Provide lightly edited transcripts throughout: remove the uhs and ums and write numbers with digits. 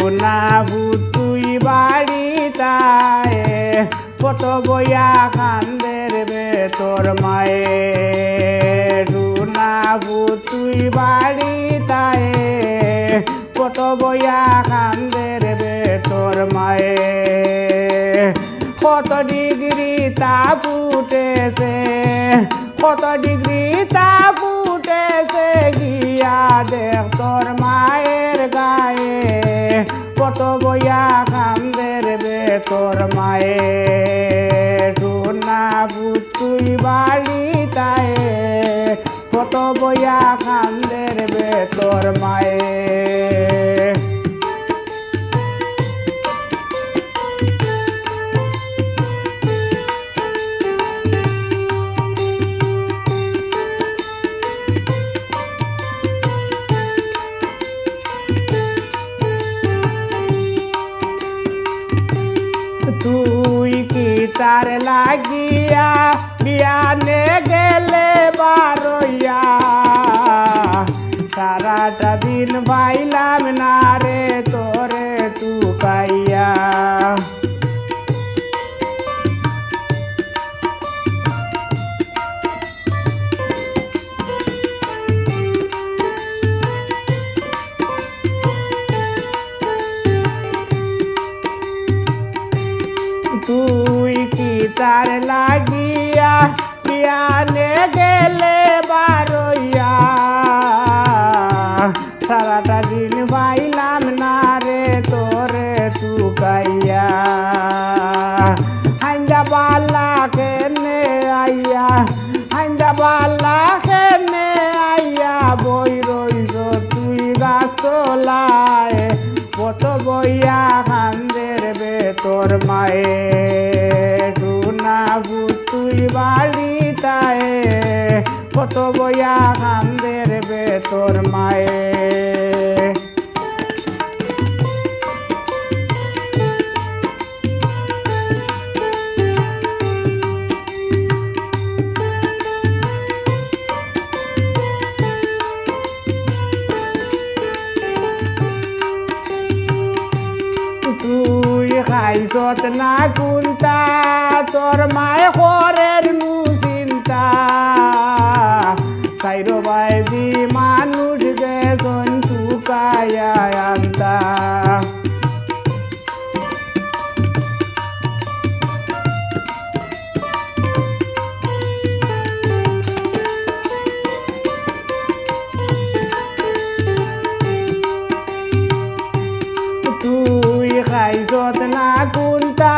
রুনাবু তুই বাড়িতায় কত বইয়া কান্দের বেতর মায়ে রুনাবু তুই বাড়িতায় কত বইয়া কান্দের বেতর মায়ে কত ডিগ্রি তাপ উঠেছে কত ডিগ্রি তাপ উঠেছে গিয়া দেখ তোর মায়ের গায়ে কত বইয়া কান্দের বেতর মায়ে রুনাবু তুই বাড়িতায় কত বইয়া কান্দের বেতর মায়ে তুই কি তার লাগিয়া বিয়ানে গেলে বারইয়া সারাটা দিন বাইলাম না রে তোরে টুকাইয়া তুই কি তার লাগিয়া বিয়ানে গেলে বারইয়া সারাটা দিন বাইলাম না রে তোরে টুকাইয়া হাইন্দা বালা কেনে আইয়া হাইন্দা বালা কেনে আইয়া বই রইছ তুই গাছ তোলায় কত বইয়া কান্দের বেতর মায়ে রুনাবু তুই বাড়িতায় কত বইয়া কান্দের বেতর মায়ে তুই খাইছত না কুন্তা তোর মায় ঘরের নু চিন্তা সাইরো বাইদি মানুষ গেছন টুকায়া আনতা তুই খাইছত না কুন্তা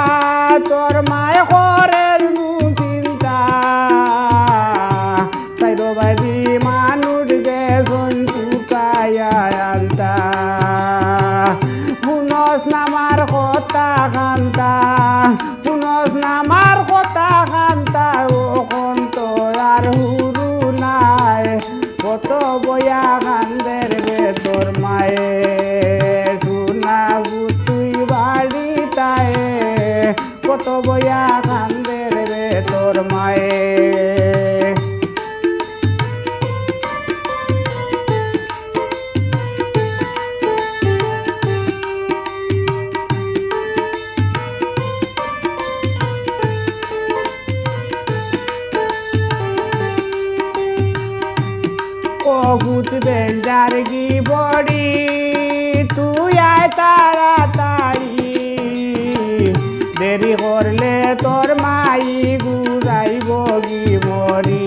তোর মায় ঘরের নু চিন্তা সাইরো বাইদি মানুষ গেছন টুকায়া আনতা শুনস নামার কথা কান্তা শুনস নামার কথা কান্তা ওখন তো আর হুরু নাই কত বইয়া কান্দের বেতর মায়ে রুনাবু তুই বাড়িতায় কত বইয়া কান্দের বেতর মায়ে বহুত বেঞ্জার গি বড়ি তুই আয় তাড়াতাড়ি দেরি করলে তোর মাই গুড়াইব গি মরি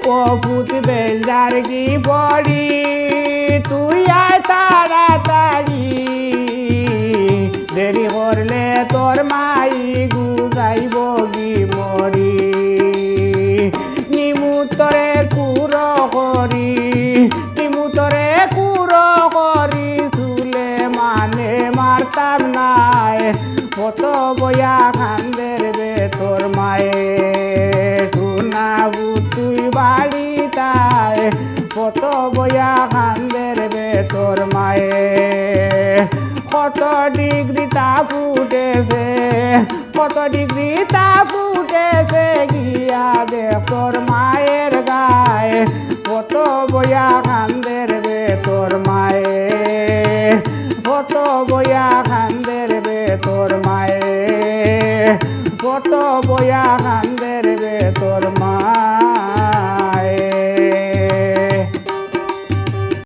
বহুত বেঞ্জার গি বড়ি তুই আয় তাড়াতাড়ি দেরি করলে তোর মাই গুজাইব গি মরি নিমুতরে কুর করি নিমুতরে কুর করি চুলে মানে মারতাম নাই কত বইয়া কান্দের বেতর মায়ে রুনাবু তুই বাড়িতায় কত বইয়া কান্দের বেতর মায়ে কত ডিগ্রি তাপ উঠেছে, কত ডিগ্রি তাপ উঠেছে, গিয়া দেখ তোর মায়ের গায়ে, কত বয়া কান্দের বে তোর মায়ে, কত বয়া কান্দের বে তোর মায়ে, কত বয়া কান্দের বে তোর মা।